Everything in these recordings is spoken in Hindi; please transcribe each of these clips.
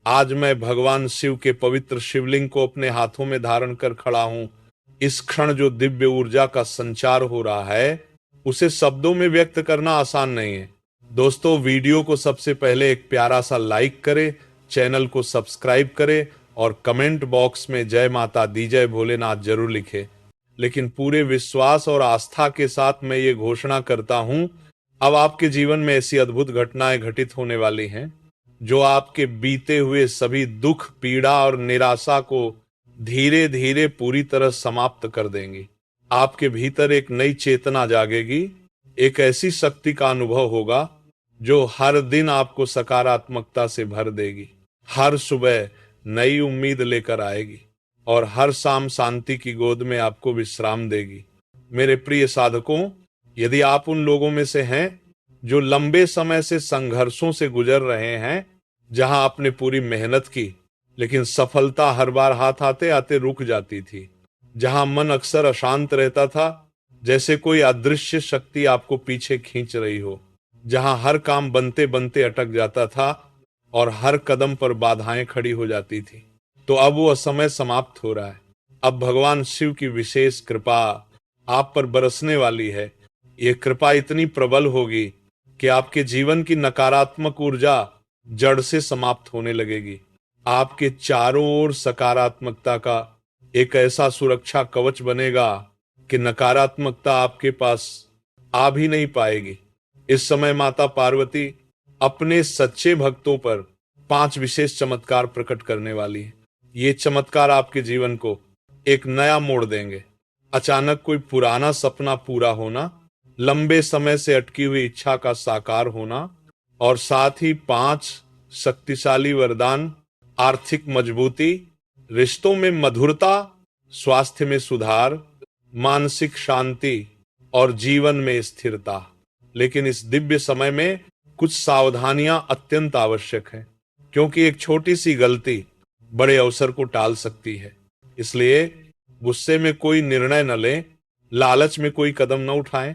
आज मैं भगवान शिव के पवित्र शिवलिंग को अपने हाथों में धारण कर खड़ा हूं। इस क्षण जो दिव्य ऊर्जा का संचार हो रहा है उसे शब्दों में व्यक्त करना आसान नहीं है। दोस्तों, वीडियो को सबसे पहले एक प्यारा सा लाइक करें, चैनल को सब्सक्राइब करें और कमेंट बॉक्स में जय माता दी, जय भोलेनाथ जरूर लिखें। लेकिन पूरे विश्वास और आस्था के साथ मैं ये घोषणा करता हूं, अब आपके जीवन में ऐसी अद्भुत घटनाएं घटित होने वाली हैं जो आपके बीते हुए सभी दुख, पीड़ा और निराशा को धीरे धीरे पूरी तरह समाप्त कर देंगी। आपके भीतर एक नई चेतना जागेगी, एक ऐसी शक्ति का अनुभव होगा जो हर दिन आपको सकारात्मकता से भर देगी, हर सुबह नई उम्मीद लेकर आएगी और हर शाम शांति की गोद में आपको विश्राम देगी। मेरे प्रिय साधकों, यदि आप उन लोगों में से हैं जो लंबे समय से संघर्षों से गुजर रहे हैं, जहां आपने पूरी मेहनत की लेकिन सफलता हर बार हाथ आते आते रुक जाती थी, जहां मन अक्सर अशांत रहता था, जैसे कोई अदृश्य शक्ति आपको पीछे खींच रही हो, जहां हर काम बनते बनते अटक जाता था और हर कदम पर बाधाएं खड़ी हो जाती थी, तो अब वो समय समाप्त हो रहा है। अब भगवान शिव की विशेष कृपा आप पर बरसने वाली है। ये कृपा इतनी प्रबल होगी कि आपके जीवन की नकारात्मक ऊर्जा जड़ से समाप्त होने लगेगी। आपके चारों ओर सकारात्मकता का एक ऐसा सुरक्षा कवच बनेगा कि नकारात्मकता आपके पास आ भी नहीं पाएगी। इस समय माता पार्वती अपने सच्चे भक्तों पर 5 विशेष चमत्कार प्रकट करने वाली है। ये चमत्कार आपके जीवन को एक नया मोड़ देंगे। अचानक कोई पुराना सपना पूरा होना, लंबे समय से अटकी हुई इच्छा का साकार होना और साथ ही 5 शक्तिशाली वरदान: आर्थिक मजबूती, रिश्तों में मधुरता, स्वास्थ्य में सुधार, मानसिक शांति और जीवन में स्थिरता। लेकिन इस दिव्य समय में कुछ सावधानियां अत्यंत आवश्यक हैं, क्योंकि एक छोटी सी गलती बड़े अवसर को टाल सकती है। इसलिए गुस्से में कोई निर्णय न लें, लालच में कोई कदम न उठाएं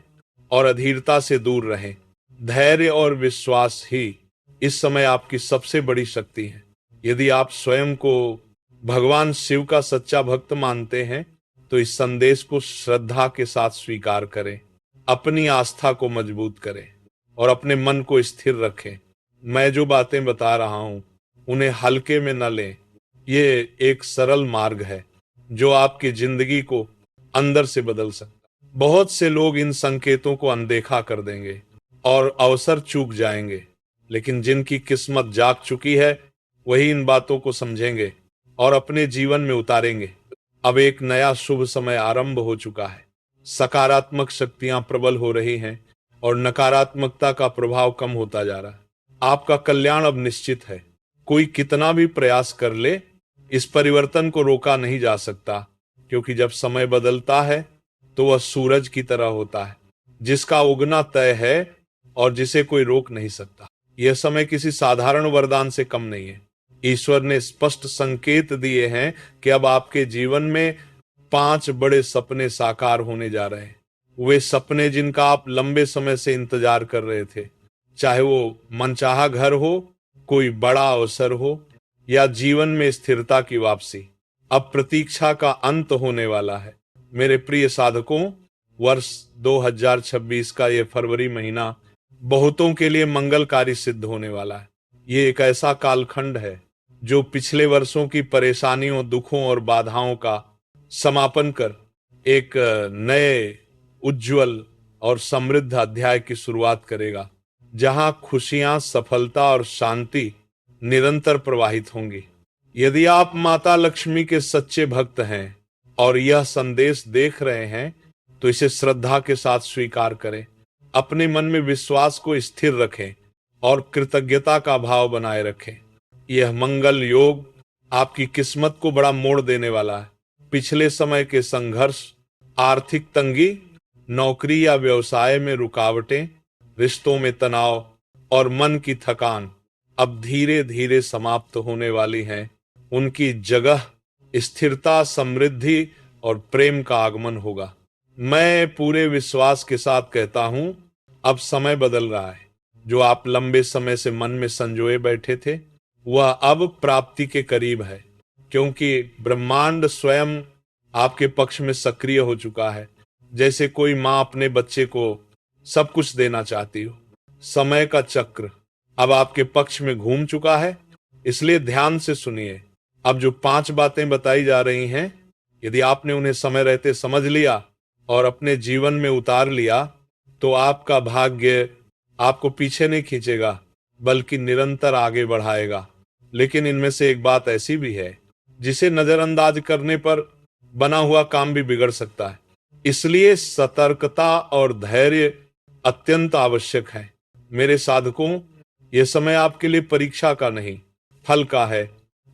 और अधीरता से दूर रहें। धैर्य और विश्वास ही इस समय आपकी सबसे बड़ी शक्ति है। यदि आप स्वयं को भगवान शिव का सच्चा भक्त मानते हैं तो इस संदेश को श्रद्धा के साथ स्वीकार करें, अपनी आस्था को मजबूत करें और अपने मन को स्थिर रखें। मैं जो बातें बता रहा हूं उन्हें हल्के में न लें। ये एक सरल मार्ग है जो आपकी जिंदगी को अंदर से बदल सकता है। बहुत से लोग इन संकेतों को अनदेखा कर देंगे और अवसर चूक जाएंगे, लेकिन जिनकी किस्मत जाग चुकी है वही इन बातों को समझेंगे और अपने जीवन में उतारेंगे। अब एक नया शुभ समय आरंभ हो चुका है। सकारात्मक शक्तियां प्रबल हो रही हैं और नकारात्मकता का प्रभाव कम होता जा रहा है। आपका कल्याण अब निश्चित है। कोई कितना भी प्रयास कर ले, इस परिवर्तन को रोका नहीं जा सकता, क्योंकि जब समय बदलता है तो वह सूरज की तरह होता है, जिसका उगना तय है और जिसे कोई रोक नहीं सकता। यह समय किसी साधारण वरदान से कम नहीं है। ईश्वर ने स्पष्ट संकेत दिए हैं कि अब आपके जीवन में 5 बड़े सपने साकार होने जा रहे हैं। वे सपने जिनका आप लंबे समय से इंतजार कर रहे थे, चाहे वो मनचाहा घर हो, कोई बड़ा अवसर हो या जीवन में स्थिरता की वापसी, अब प्रतीक्षा का अंत होने वाला है। मेरे प्रिय साधकों, वर्ष 2026 का ये फरवरी महीना बहुतों के लिए मंगलकारी सिद्ध होने वाला है। ये एक ऐसा कालखंड है जो पिछले वर्षों की परेशानियों, दुखों और बाधाओं का समापन कर एक नए, उज्जवल और समृद्ध अध्याय की शुरुआत करेगा, जहां खुशियां, सफलता और शांति निरंतर प्रवाहित होंगी। यदि आप माता लक्ष्मी के सच्चे भक्त हैं और यह संदेश देख रहे हैं तो इसे श्रद्धा के साथ स्वीकार करें। अपने मन में विश्वास को स्थिर रखें और कृतज्ञता का भाव बनाए रखें। यह मंगल योग आपकी किस्मत को बड़ा मोड़ देने वाला है। पिछले समय के संघर्ष, आर्थिक तंगी, नौकरी या व्यवसाय में रुकावटें, रिश्तों में तनाव और मन की थकान अब धीरे धीरे समाप्त होने वाली हैं। उनकी जगह स्थिरता, समृद्धि और प्रेम का आगमन होगा। मैं पूरे विश्वास के साथ कहता हूं, अब समय बदल रहा है। जो आप लंबे समय से मन में संजोए बैठे थे, वह अब प्राप्ति के करीब है, क्योंकि ब्रह्मांड स्वयं आपके पक्ष में सक्रिय हो चुका है। जैसे कोई माँ अपने बच्चे को सब कुछ देना चाहती हो। समय का चक्र अब आपके पक्ष में घूम चुका है, इसलिए ध्यान से सुनिए। अब जो 5 बातें बताई जा रही हैं, यदि आपने उन्हें समय रहते समझ लिया और अपने जीवन में उतार लिया, तो आपका भाग्य आपको पीछे नहीं खींचेगा, बल्कि निरंतर आगे बढ़ाएगा। लेकिन इनमें से एक बात ऐसी भी है जिसे नजरअंदाज करने पर बना हुआ काम भी बिगड़ सकता है। इसलिए सतर्कता और धैर्य अत्यंत आवश्यक है। मेरे साधकों, यह समय आपके लिए परीक्षा का नहीं, फल का है,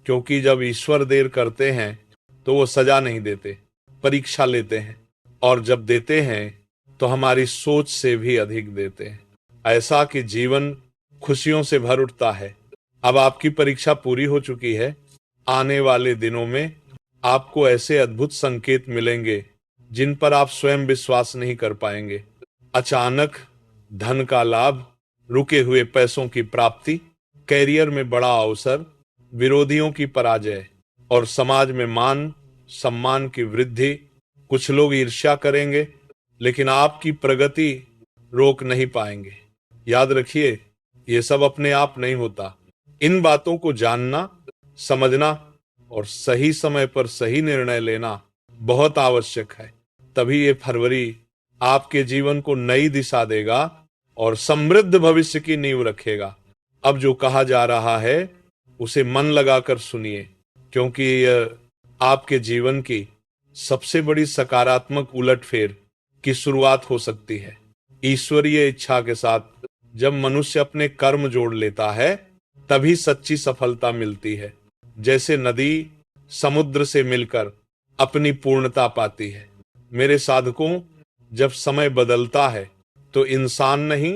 क्योंकि जब ईश्वर देर करते हैं तो वो सजा नहीं देते, परीक्षा लेते हैं, और जब देते हैं तो हमारी सोच से भी अधिक देते हैं, ऐसा कि जीवन खुशियों से भर उठता है। अब आपकी परीक्षा पूरी हो चुकी है। आने वाले दिनों में आपको ऐसे अद्भुत संकेत मिलेंगे जिन पर आप स्वयं विश्वास नहीं कर पाएंगे। अचानक धन का लाभ, रुके हुए पैसों की प्राप्ति, कैरियर में बड़ा अवसर, विरोधियों की पराजय और समाज में मान सम्मान की वृद्धि। कुछ लोग ईर्ष्या करेंगे, लेकिन आपकी प्रगति रोक नहीं पाएंगे। याद रखिए, ये सब अपने आप नहीं होता। इन बातों को जानना, समझना और सही समय पर सही निर्णय लेना बहुत आवश्यक है। तभी ये फरवरी आपके जीवन को नई दिशा देगा और समृद्ध भविष्य की नींव रखेगा। अब जो कहा जा रहा है उसे मन लगाकर सुनिए, क्योंकि यह आपके जीवन की सबसे बड़ी सकारात्मक उलटफेर की शुरुआत हो सकती है। ईश्वरीय इच्छा के साथ जब मनुष्य अपने कर्म जोड़ लेता है, तभी सच्ची सफलता मिलती है। जैसे नदी समुद्र से मिलकर अपनी पूर्णता पाती है। मेरे साधकों, जब समय बदलता है तो इंसान नहीं,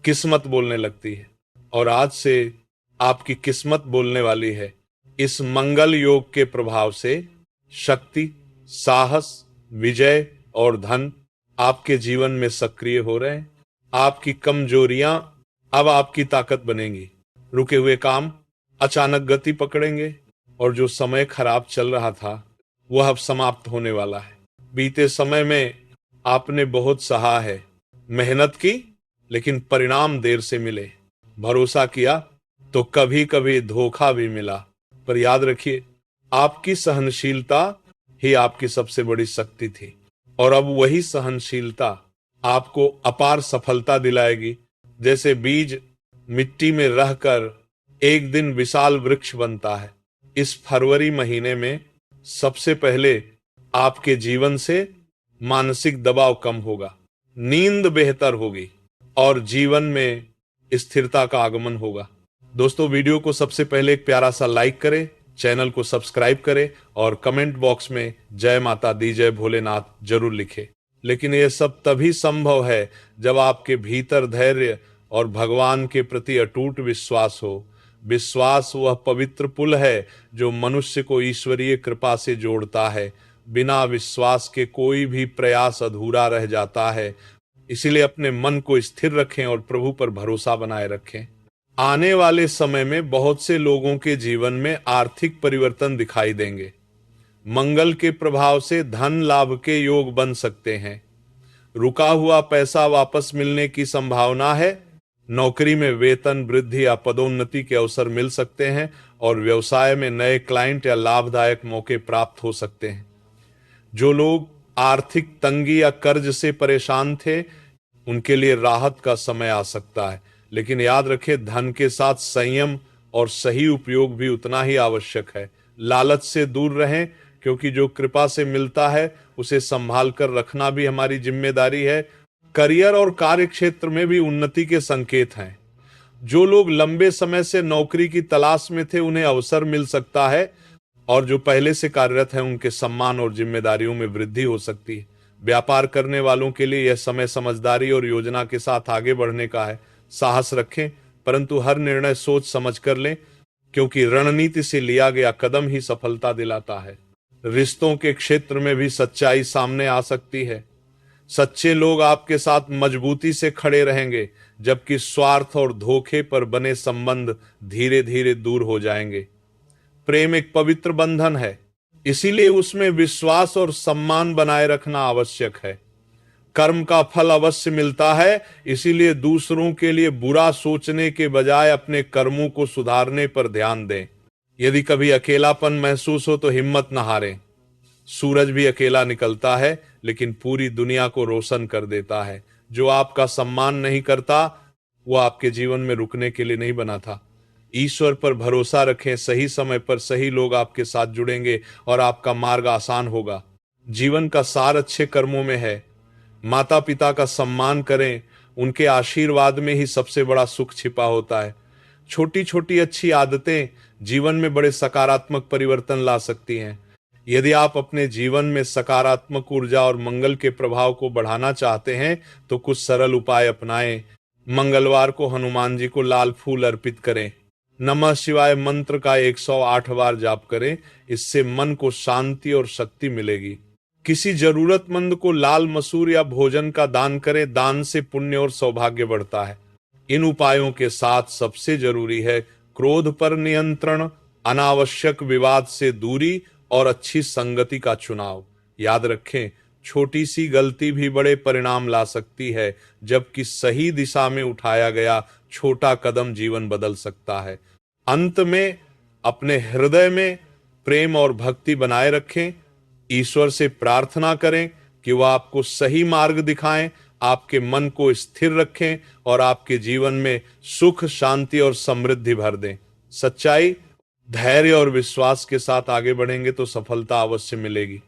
किस्मत बोलने लगती है, और आज से आपकी किस्मत बोलने वाली है। इस मंगल योग के प्रभाव से शक्ति, साहस, विजय और धन आपके जीवन में सक्रिय हो रहे हैं। आपकी कमजोरियां अब आपकी ताकत बनेंगी। रुके हुए काम अचानक गति पकड़ेंगे, और जो समय खराब चल रहा था वह अब समाप्त होने वाला है। बीते समय में आपने बहुत सहा है, मेहनत की, लेकिन परिणाम देर से मिले। भरोसा किया तो कभी कभी धोखा भी मिला, पर याद रखिए, आपकी सहनशीलता ही आपकी सबसे बड़ी शक्ति थी, और अब वही सहनशीलता आपको अपार सफलता दिलाएगी। जैसे बीज मिट्टी में रहकर एक दिन विशाल वृक्ष बनता है, इस फरवरी महीने में सबसे पहले आपके जीवन से मानसिक दबाव कम होगा, नींद बेहतर होगी और जीवन में स्थिरता का आगमन होगा। दोस्तों, वीडियो को सबसे पहले एक प्यारा सा लाइक करें, चैनल को सब्सक्राइब करें और कमेंट बॉक्स में जय माता दी, जय भोलेनाथ जरूर लिखें। लेकिन यह सब तभी संभव है जब आपके भीतर धैर्य और भगवान के प्रति अटूट विश्वास हो। विश्वास वह पवित्र पुल है जो मनुष्य को ईश्वरीय कृपा से जोड़ता है। बिना विश्वास के कोई भी प्रयास अधूरा रह जाता है। इसीलिए अपने मन को स्थिर रखें और प्रभु पर भरोसा बनाए रखें। आने वाले समय में बहुत से लोगों के जीवन में आर्थिक परिवर्तन दिखाई देंगे। मंगल के प्रभाव से धन लाभ के योग बन सकते हैं। रुका हुआ पैसा वापस मिलने की संभावना है। नौकरी में वेतन वृद्धि या पदोन्नति के अवसर मिल सकते हैं, और व्यवसाय में नए क्लाइंट या लाभदायक मौके प्राप्त हो सकते हैं। जो लोग आर्थिक तंगी या कर्ज से परेशान थे, उनके लिए राहत का समय आ सकता है। लेकिन याद रखें, धन के साथ संयम और सही उपयोग भी उतना ही आवश्यक है। लालच से दूर रहें, क्योंकि जो कृपा से मिलता है उसे संभाल कर रखना भी हमारी जिम्मेदारी है। करियर और कार्य क्षेत्र में भी उन्नति के संकेत हैं। जो लोग लंबे समय से नौकरी की तलाश में थे, उन्हें अवसर मिल सकता है, और जो पहले से कार्यरत हैं उनके सम्मान और जिम्मेदारियों में वृद्धि हो सकती है। व्यापार करने वालों के लिए यह समय समझदारी और योजना के साथ आगे बढ़ने का है। साहस रखें, परंतु हर निर्णय सोच समझ कर लें, क्योंकि रणनीति से लिया गया कदम ही सफलता दिलाता है। रिश्तों के क्षेत्र में भी सच्चाई सामने आ सकती है। सच्चे लोग आपके साथ मजबूती से खड़े रहेंगे, जबकि स्वार्थ और धोखे पर बने संबंध धीरे धीरे दूर हो जाएंगे। प्रेम एक पवित्र बंधन है, इसीलिए उसमें विश्वास और सम्मान बनाए रखना आवश्यक है। कर्म का फल अवश्य मिलता है, इसीलिए दूसरों के लिए बुरा सोचने के बजाय अपने कर्मों को सुधारने पर ध्यान दें। यदि कभी अकेलापन महसूस हो तो हिम्मत न हारें। सूरज भी अकेला निकलता है, लेकिन पूरी दुनिया को रोशन कर देता है। जो आपका सम्मान नहीं करता, वो आपके जीवन में रुकने के लिए नहीं बना था। ईश्वर पर भरोसा रखें, सही समय पर सही लोग आपके साथ जुड़ेंगे और आपका मार्ग आसान होगा। जीवन का सार अच्छे कर्मों में है। माता पिता का सम्मान करें, उनके आशीर्वाद में ही सबसे बड़ा सुख छिपा होता है। छोटी छोटी अच्छी आदतें जीवन में बड़े सकारात्मक परिवर्तन ला सकती हैं। यदि आप अपने जीवन में सकारात्मक ऊर्जा और मंगल के प्रभाव को बढ़ाना चाहते हैं तो कुछ सरल उपाय अपनाएं। मंगलवार को हनुमान जी को लाल फूल अर्पित करें। नमः शिवाय मंत्र का 108 बार जाप करें, इससे मन को शांति और शक्ति मिलेगी। किसी जरूरतमंद को लाल मसूर या भोजन का दान करें, दान से पुण्य और सौभाग्य बढ़ता है। इन उपायों के साथ सबसे जरूरी है क्रोध पर नियंत्रण, अनावश्यक विवाद से दूरी और अच्छी संगति का चुनाव। याद रखें, छोटी सी गलती भी बड़े परिणाम ला सकती है, जबकि सही दिशा में उठाया गया छोटा कदम जीवन बदल सकता है। अंत में अपने हृदय में प्रेम और भक्ति बनाए रखें। ईश्वर से प्रार्थना करें कि वह आपको सही मार्ग दिखाएं, आपके मन को स्थिर रखें और आपके जीवन में सुख, शांति और समृद्धि भर दें। सच्चाई, धैर्य और विश्वास के साथ आगे बढ़ेंगे तो सफलता अवश्य मिलेगी।